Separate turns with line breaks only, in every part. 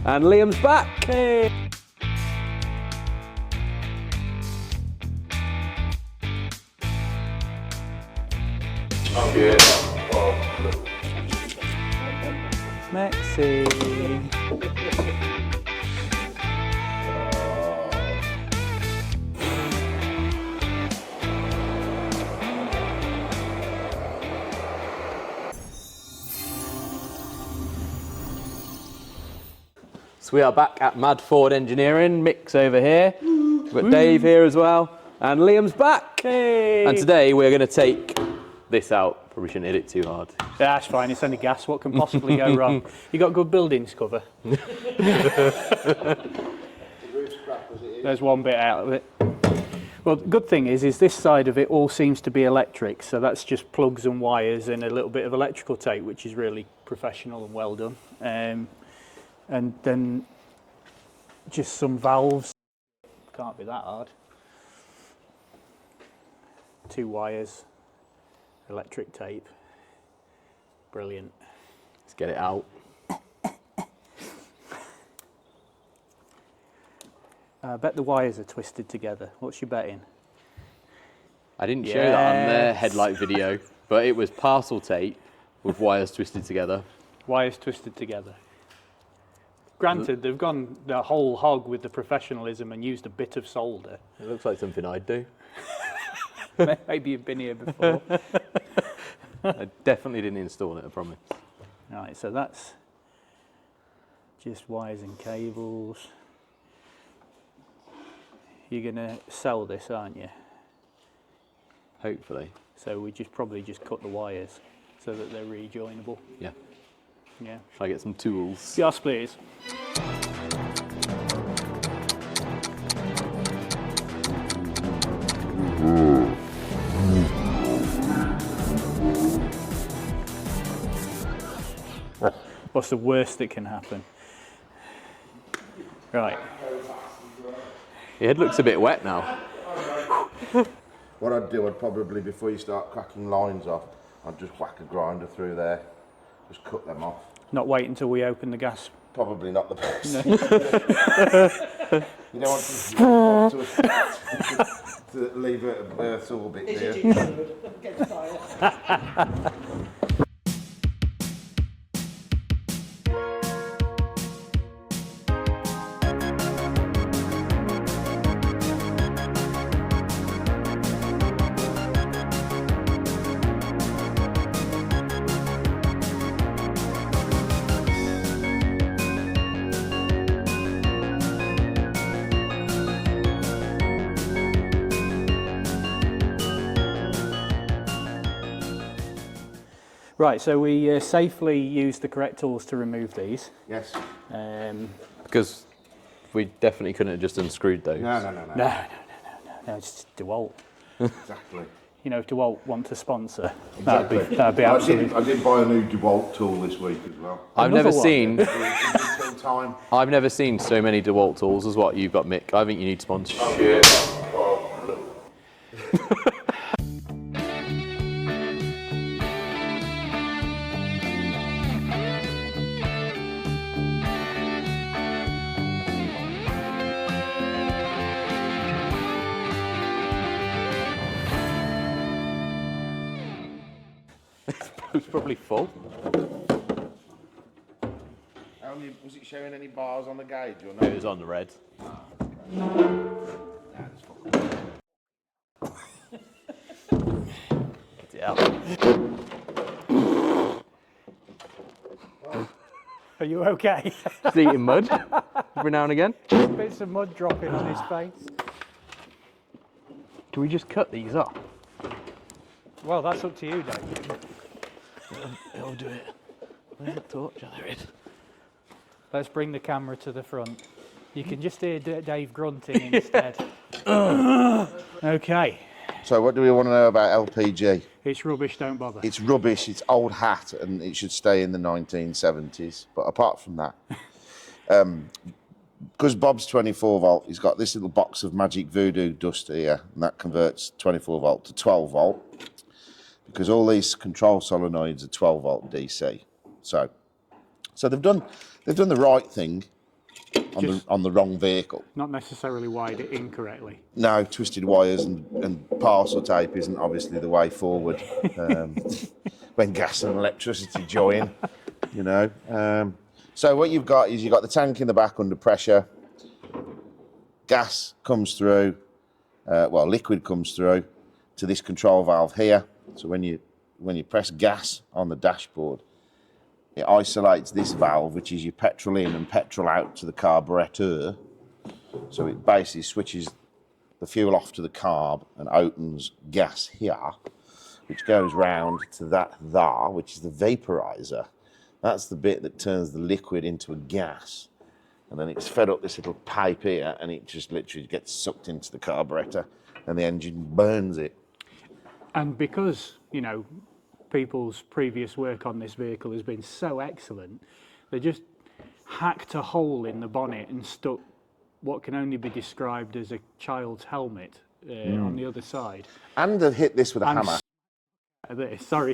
And Liam's back.
Hey.
Oh yeah.
Mexi.
So we are back at Mad Ford Engineering. Mick's over here. We've got Dave here as well. And Liam's back.
Hey.
And today we're going to take this out. Probably shouldn't hit it too hard.
That's fine, it's only gas. What can possibly go wrong? You got good buildings cover. There's one bit out of it. Well, the good thing is this side of it all seems to be electric, so that's just plugs and wires and a little bit of electrical tape, which is really professional and well done. And then just some valves. Can't be that hard. 2 wires, electric tape. Brilliant.
Let's get it out.
I bet the wires are twisted together. What's your betting?
I didn't show that on the headlight video, but it was parcel tape with wires twisted together.
Wires twisted together. Granted, they've gone the whole hog with the professionalism and used a bit of solder.
It looks like something I'd do.
Maybe you've been here before.
I definitely didn't install it, I promise.
Right, so that's just wires and cables. You're going to sell this, aren't you?
Hopefully.
So we probably just cut the wires so that they're rejoinable.
Yeah.
Yeah.
Try to get some tools.
Yes, please. What's the worst that can happen? Right.
Your head looks a bit wet now.
What I'd do, I'd probably, before you start cracking lines off, I'd just whack a grinder through there, just cut them off.
Not wait until we open the gas.
Probably not the best. No. You don't want to leave it at Earth's orbit there.
Right, so we safely used the correct tools to remove these.
Yes.
Because we definitely couldn't have just unscrewed those.
No, it's DeWalt.
Exactly.
You know, if DeWalt want to sponsor,
Exactly.
that'd be absolutely.
I did buy a new DeWalt tool this week as well.
I've never seen
Time.
I've never seen so many DeWalt tools as what you've got, Mick. I think you need sponsorship.
Oh, yeah.
It's probably full.
Was it showing any bars on the gauge or not?
It was on the red. Yeah.
Are you okay?
Just eating mud every now and again.
Bits of mud dropping on his face.
Do we just cut these off?
Well, that's up to you, Dave.
I'll do it. Where's the torch? Oh, there it is.
Let's bring the camera to the front. You can just hear Dave grunting instead. Okay.
So what do we want to know about LPG?
It's rubbish, don't bother.
It's rubbish, it's old hat, and it should stay in the 1970s. But apart from that, because Bob's 24 volt, he's got this little box of magic voodoo dust here, and that converts 24 volt to 12 volt, because all these control solenoids are 12 volt DC. So they've done the right thing, on the wrong vehicle.
Not necessarily wired it incorrectly.
No, twisted wires and parcel tape isn't obviously the way forward when gas and electricity join, you know. So what you've got is you've got the tank in the back under pressure. Gas comes through, liquid comes through to this control valve here. So when you press gas on the dashboard, it isolates this valve, which is your petrol in and petrol out to the carburetor. So it basically switches the fuel off to the carb and opens gas here, which goes round to that there, which is the vaporizer. That's the bit that turns the liquid into a gas. And then it's fed up this little pipe here, and it just literally gets sucked into the carburetor, and the engine burns it.
And because, you know, people's previous work on this vehicle has been so excellent, they just hacked a hole in the bonnet and stuck what can only be described as a child's helmet on the other side.
And they've hit this with a hammer.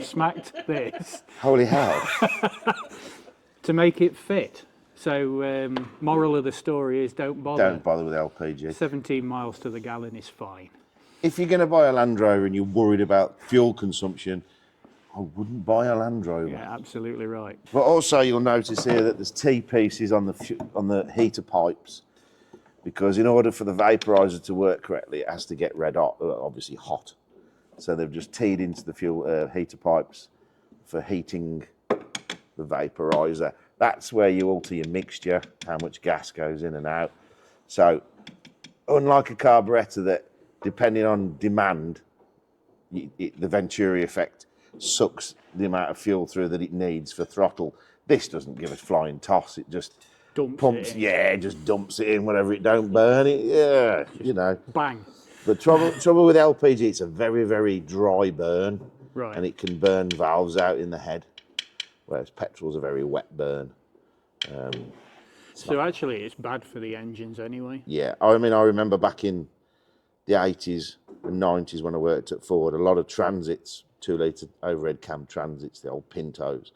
Smacked this.
Holy hell.
To make it fit. So, moral of the story is don't bother.
Don't bother with LPG.
17 miles to the gallon is fine.
If you're going to buy a Land Rover and you're worried about fuel consumption, I wouldn't buy a Land Rover.
Yeah, absolutely right.
But also you'll notice here that there's T-pieces on the heater pipes, because in order for the vaporizer to work correctly, it has to get red hot, obviously hot. So they've just teed into the fuel heater pipes for heating the vaporizer. That's where you alter your mixture, how much gas goes in and out. So unlike a carburetor that, depending on demand, the Venturi effect sucks the amount of fuel through that it needs for throttle. This doesn't give a flying toss. It just pumps, just dumps it in, whatever it don't burn it. Yeah, you know.
Bang.
The trouble with LPG, it's a very, very dry burn.
Right.
And it can burn valves out in the head, whereas petrol's a very wet burn.
So actually it's bad for the engines anyway.
Yeah, I mean, I remember back in the 80s and 90s when I worked at Ford, a lot of transits, 2-litre overhead cam transits, the old Pintos,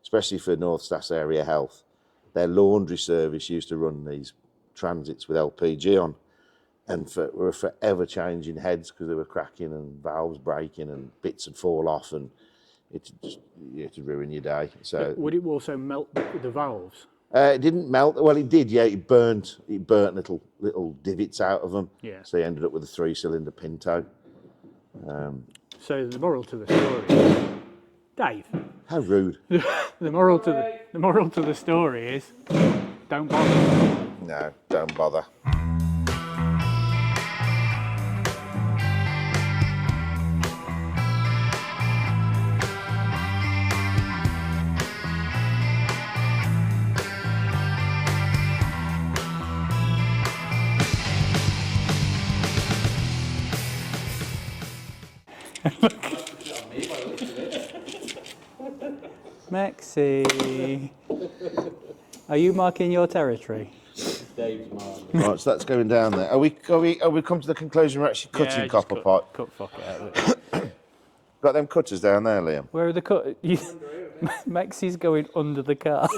especially for North Stass Area Health, their laundry service used to run these transits with LPG on, and were forever changing heads because they were cracking and valves breaking and bits would fall off, and it would ruin your day. So
would it also melt the valves?
It didn't melt. Well, it did. Yeah, it burnt little divots out of them.
Yeah.
So you ended up with a 3-cylinder Pinto.
So the moral to the story, Dave.
How rude.
The moral to the story is, don't bother.
No, don't bother.
Maxie, are you marking your territory?
Dave's mark.
Right, so that's going down there. Are we come to the conclusion we're actually cutting copper pipe?
Cut fuck it out of it.
Got them cutters down there, Liam?
Where are the cut? Maxie's going under the car.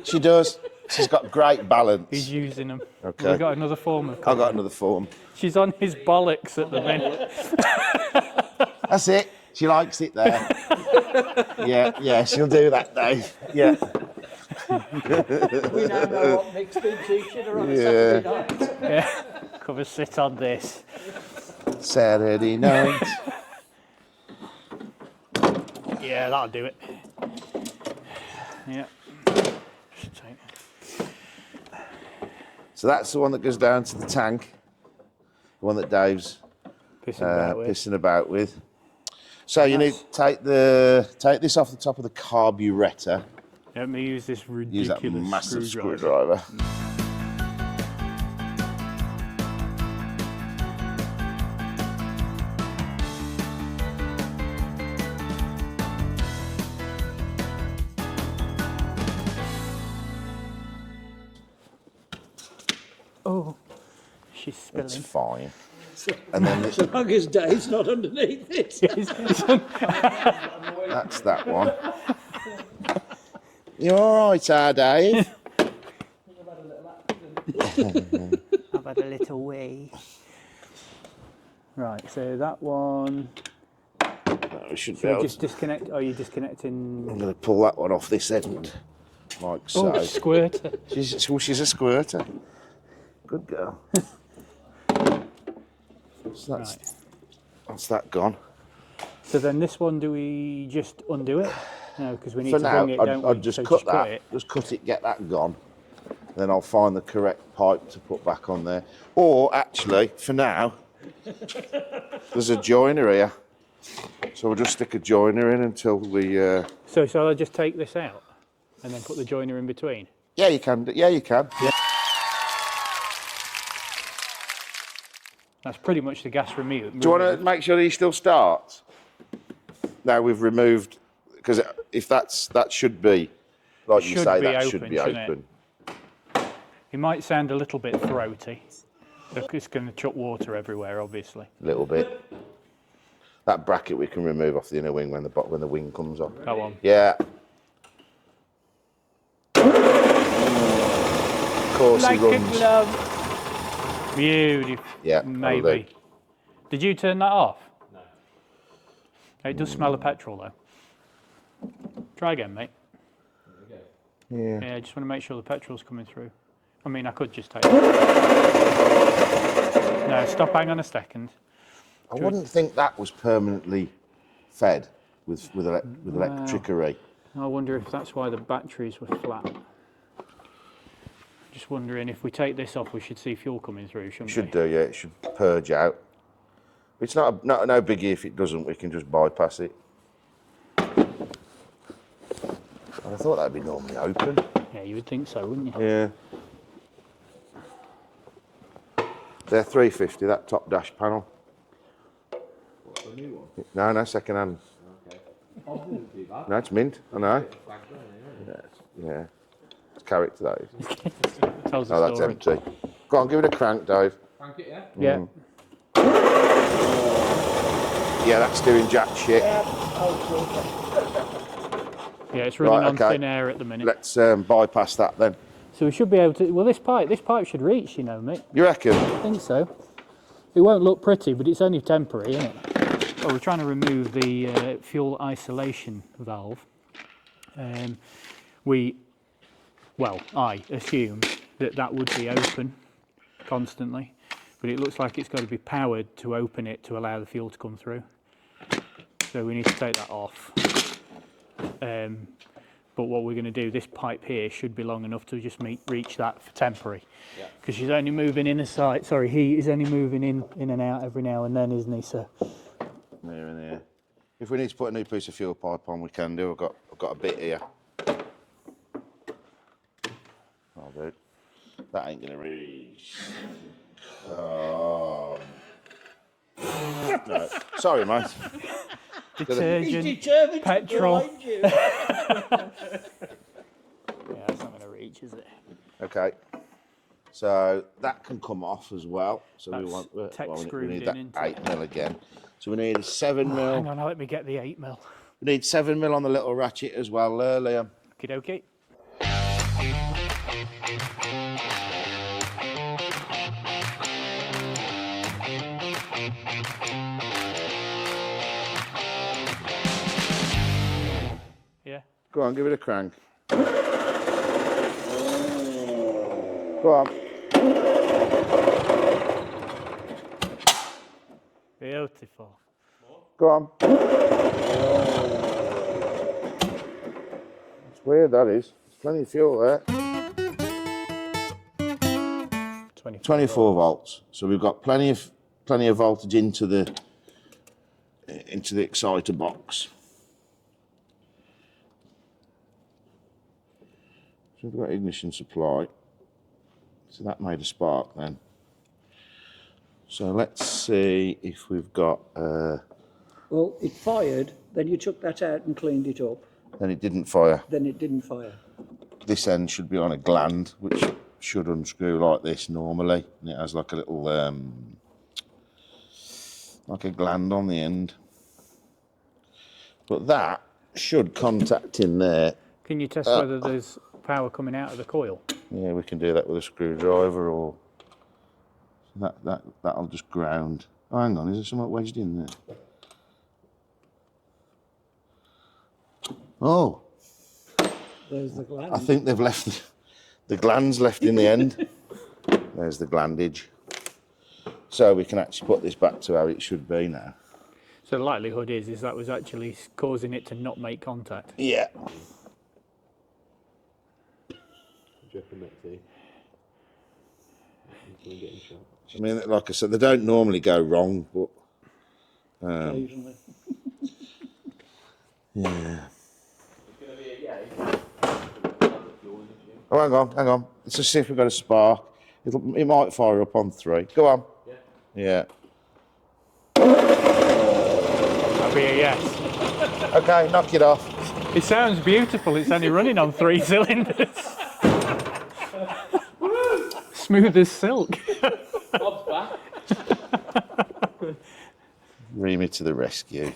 She does. She's got great balance.
He's using them.
Okay.
We've got another form of.
I've got another form.
She's on his bollocks at the minute.
That's it. She likes it there. Yeah, she'll do that, Dave. Yeah.
We now know what Nick's been teaching her on a Saturday night.
Yeah. Come and sit on this.
Saturday night.
Yeah, that'll do it. Yeah.
So that's the one that goes down to the tank. The one that Dave's pissing about with. So you need to take this off the top of the carburetor.
Let me use this ridiculous
Use that massive
screwdriver. Oh, she's spilling.
It's fine. And then
As long as Dave's not underneath it.
that's that one. You all right, Dave?
I've had a little wee. Right, so that one.
No, we should be
Should we
able
just disconnect? Are you disconnecting?
I'm going to pull that one off this end, like so.
Oh, squirter.
She's a squirter. Good girl. So that's that gone.
So then this one, do we just undo it? No, because we need
For
to
now,
bring it, don't we?
I'd just
So
cut that.
it.
Just cut it, get that gone. Then I'll find the correct pipe to put back on there. Or actually, for now, there's a joiner here. So we'll just stick a joiner in until we...
So shall I just take this out and then put the joiner in between?
Yeah, you can. Yeah, you can.
Yeah. That's pretty much the gas removed.
Do you want to make sure he still starts? Now we've removed, because if that should be, like you say, that should be open.
It might sound a little bit throaty. Look, it's going to chuck water everywhere, obviously.
A little bit. That bracket we can remove off the inner wing when the wing comes off.
That one.
Yeah. Of course
Like
he runs.
a glove. Beautiful.
Yeah,
maybe. Did you turn that off? No. It does smell of petrol though. Try again, mate.
Yeah.
Yeah, I just want to make sure the petrol's coming through. I mean, I could just take it. No, stop, hang on a second.
I wouldn't think that was permanently fed with electricity.
I wonder if that's why the batteries were flat. Just wondering if we take this off, we should see fuel coming through, shouldn't we?
Should do, yeah. It should purge out. It's no biggie if it doesn't. We can just bypass it. I thought that'd be normally open.
Yeah, you would think so, wouldn't you?
Yeah. They're 350. That top dash panel.
What's the new one?
No, second hand.
Okay. I wouldn't do that.
No, it's mint. I know. Yeah. It's character, that is.
Tells the
Oh, that's
story.
empty. Go on, give it a crank, Dave.
Crank it, yeah?
Yeah.
Yeah, that's doing jack shit.
Yeah, it's running
Right,
on
okay.
thin air at the minute.
Let's bypass that then.
So we should be able to. Well, this pipe should reach, you know, mate.
You reckon?
I think so. It won't look pretty, but it's only temporary, isn't it? Well, we're trying to remove the fuel isolation valve. I assumed that would be open constantly, but it looks like it's got to be powered to open it to allow the fuel to come through. So we need to take that off. But what we're going to do, this pipe here should be long enough to just reach that for temporary. Because she's only moving in he is only moving in and out every now and then, isn't he? So
There and there. If we need to put a new piece of fuel pipe on, we can do. I've got a bit here. I'll do it. That ain't gonna reach. Oh. No. Sorry, mate.
detergent,
He's determined
petrol.
to blind you.
Yeah, that's not going to reach, is it?
Okay. So that can come off as well. So
That's
we want
tech
we
screwed
need
in,
that
isn't it?
8mm again. So we need a 7mm.
Hang on, let me get the 8mm.
We need 7mm on the little ratchet as well, Liam.
Okie dokie. Yeah.
Go on, give it a crank. Go on.
Beautiful.
Go on. It's weird, that is. There's plenty of fuel there. 24 volts. So we've got plenty of voltage into the exciter box. So we've got ignition supply. So that made a spark then. So let's see if we've got.
Well, it fired, then you took that out and cleaned it up,
Then it didn't fire.
then it didn't fire.
This end should be on a gland, which should unscrew like this normally, and it has like a little like a gland on the end. But that should contact in there.
Can you test whether there's power coming out of the coil.
Yeah, we can do that with a screwdriver, or that'll just ground. Oh, hang on, is there something wedged in there? Oh,
There's the gland.
I think they've left the glands left in the end. There's the glandage. So we can actually put this back to how it should be now.
So the likelihood is that was actually causing it to not make contact.
Yeah. I mean, like I said, they don't normally go wrong, but
Occasionally.
yeah. Oh, hang on. Let's just see if we've got a spark. It might fire up on 3. Go on. Yeah.
That'll be a yes.
Okay, knock it off.
It sounds beautiful. It's only running on 3 cylinders. Smooth as silk.
Bob's back.
Reamy to the rescue.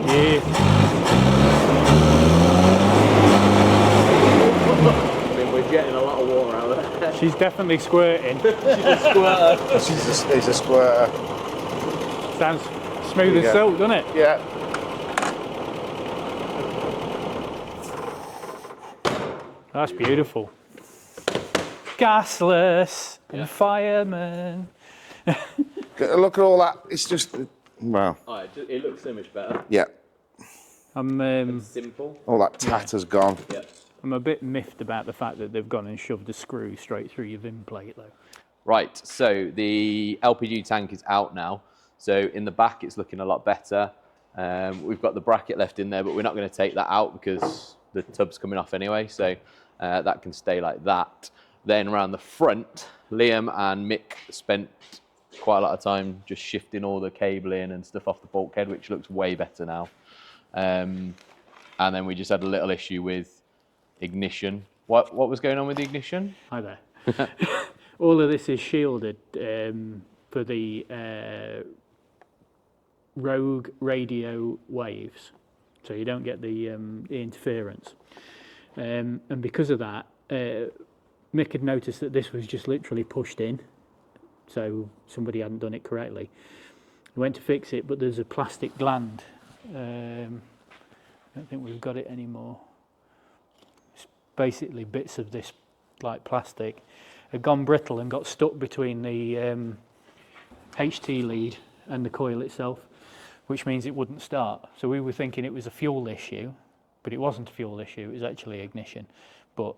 Yeah.
I mean, we're getting a lot of water out of there.
She's definitely squirting.
She's a squirter.
He's a squirter.
Sounds smooth as silk, doesn't it?
Yeah.
That's beautiful. Gasless and fireman.
Look at all that. It's just, wow.
Oh, it looks so much better.
Yeah.
I'm
Simple.
All that tatter's gone.
Yeah.
I'm a bit miffed about the fact that they've gone and shoved a screw straight through your VIN plate though.
Right, so the LPG tank is out now. So in the back, it's looking a lot better. We've got the bracket left in there, but we're not going to take that out because the tub's coming off anyway. So that can stay like that. Then around the front, Liam and Mick spent quite a lot of time just shifting all the cabling and stuff off the bulkhead, which looks way better now. And then we just had a little issue with ignition. What was going on with the ignition?
Hi there. All of this is shielded for the rogue radio waves, so you don't get the interference. And because of that, Mick had noticed that this was just literally pushed in, so somebody hadn't done it correctly. He went to fix it, but there's a plastic gland. I don't think we've got it anymore. It's basically bits of this like plastic had gone brittle and got stuck between the HT lead and the coil itself, which means it wouldn't start. So we were thinking it was a fuel issue, but it wasn't a fuel issue, it was actually ignition. But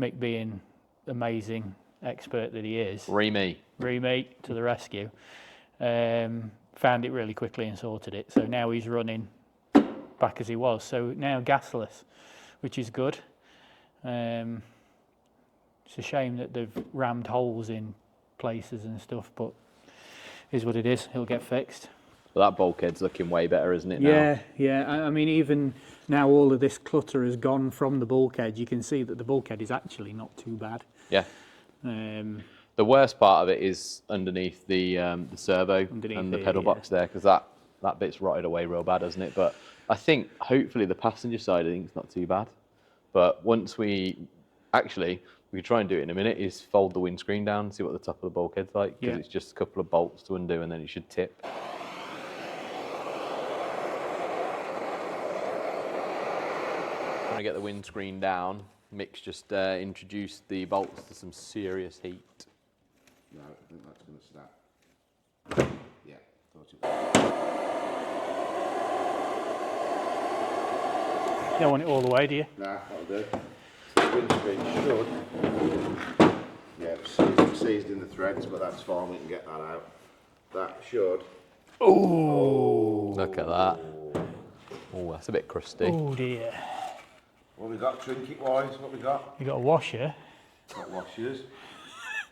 Mick, being amazing expert that he is, Remy to the rescue, found it really quickly and sorted it. So now he's running back as he was. So now gasless, which is good. It's a shame that they've rammed holes in places and stuff, but is what it is. It'll get fixed.
Well, that bulkhead's looking way better, isn't it now?
Yeah. I mean, even now all of this clutter has gone from the bulkhead. You can see that the bulkhead is actually not too bad.
Yeah. The worst part of it is underneath the servo and the pedal box there, because that bit's rotted away real bad, hasn't it? But I think hopefully the passenger side, I think it's not too bad. But once we could try and do it in a minute, is fold the windscreen down, see what the top of the bulkhead's like, because it's just a couple of bolts to undo and then it should tip. Trying to get the windscreen down. Mick's just introduced the bolts to some serious heat.
No, I think that's going to snap. Yeah, thought it was.
You don't want it all the way, do you?
Nah, that'll do. The windscreen should. Yeah, it's seized in the threads, but that's fine, we can get that out. That should.
Oh!
Look at that. Oh, that's a bit crusty.
Oh dear.
What we got trinket-wise? What we got?
You got a washer?
Got washers.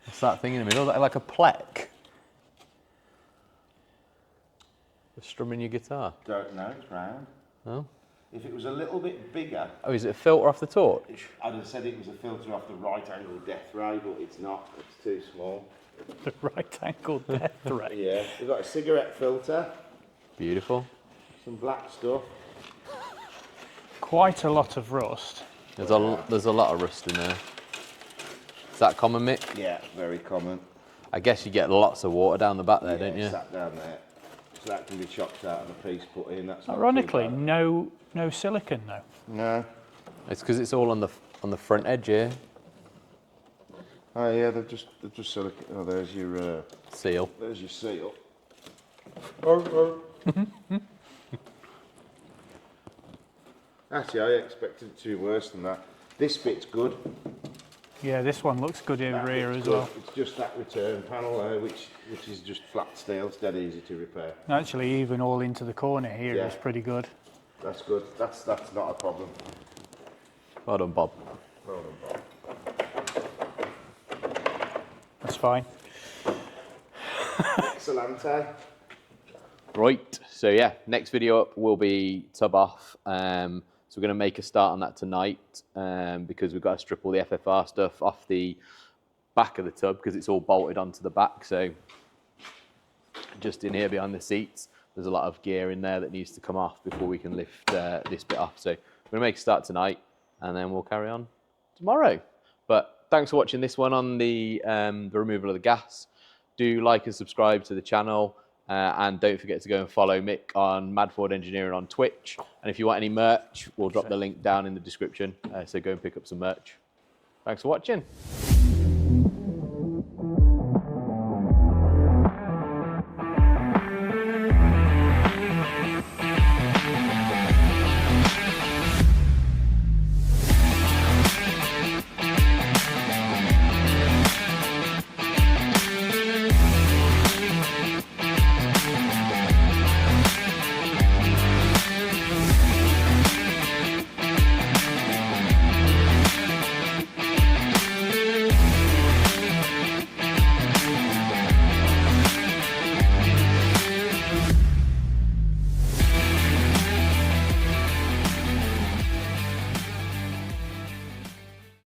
What's that thing in the middle? Like a plec? For strumming your guitar?
Don't know, it's round.
Oh.
If it was a little bit bigger,
Oh, is it a filter off the torch?
I'd have said it was a filter off the right angle death ray, but it's not, it's too small.
The right angle death ray.
Yeah, we've got a cigarette filter,
Beautiful.
some black stuff.
quite a lot of rust.
There's a lot of rust in there. Is that common, Mick?
Yeah, very common.
I guess you get lots of water down the back there,
Yeah,
don't you?
sat down there. So that can be chopped out and a piece put in. That's not too
Ironically,
bad.
no silicon though.
No.
It's because it's all on the front edge here.
Oh yeah, they've just silicon. Oh, there's your
Seal.
There's your seal. Actually, I expected it to be worse than that. This bit's good.
Yeah, this one looks good over
That
here
bit's
as
good.
well.
It's just that return panel there, which is just flat steel. It's dead easy to repair.
Actually, even all into the corner here is
Yeah.
pretty good.
That's good. That's not a problem.
Well done, Bob.
Well done, Bob.
That's fine.
Excellente.
Right, so yeah, next video up will be tub off. So we're going to make a start on that tonight because we've got to strip all the FFR stuff off the back of the tub because it's all bolted onto the back. So just in here behind the seats, there's a lot of gear in there that needs to come off before we can lift this bit off. So we're going to make a start tonight and then we'll carry on tomorrow. But thanks for watching this one on the removal of the gas. Do like and subscribe to the channel. And don't forget to go and follow Mick on Mad Ford Engineering on Twitch. And if you want any merch, we'll drop the link down in the description. So go and pick up some merch. Thanks for watching.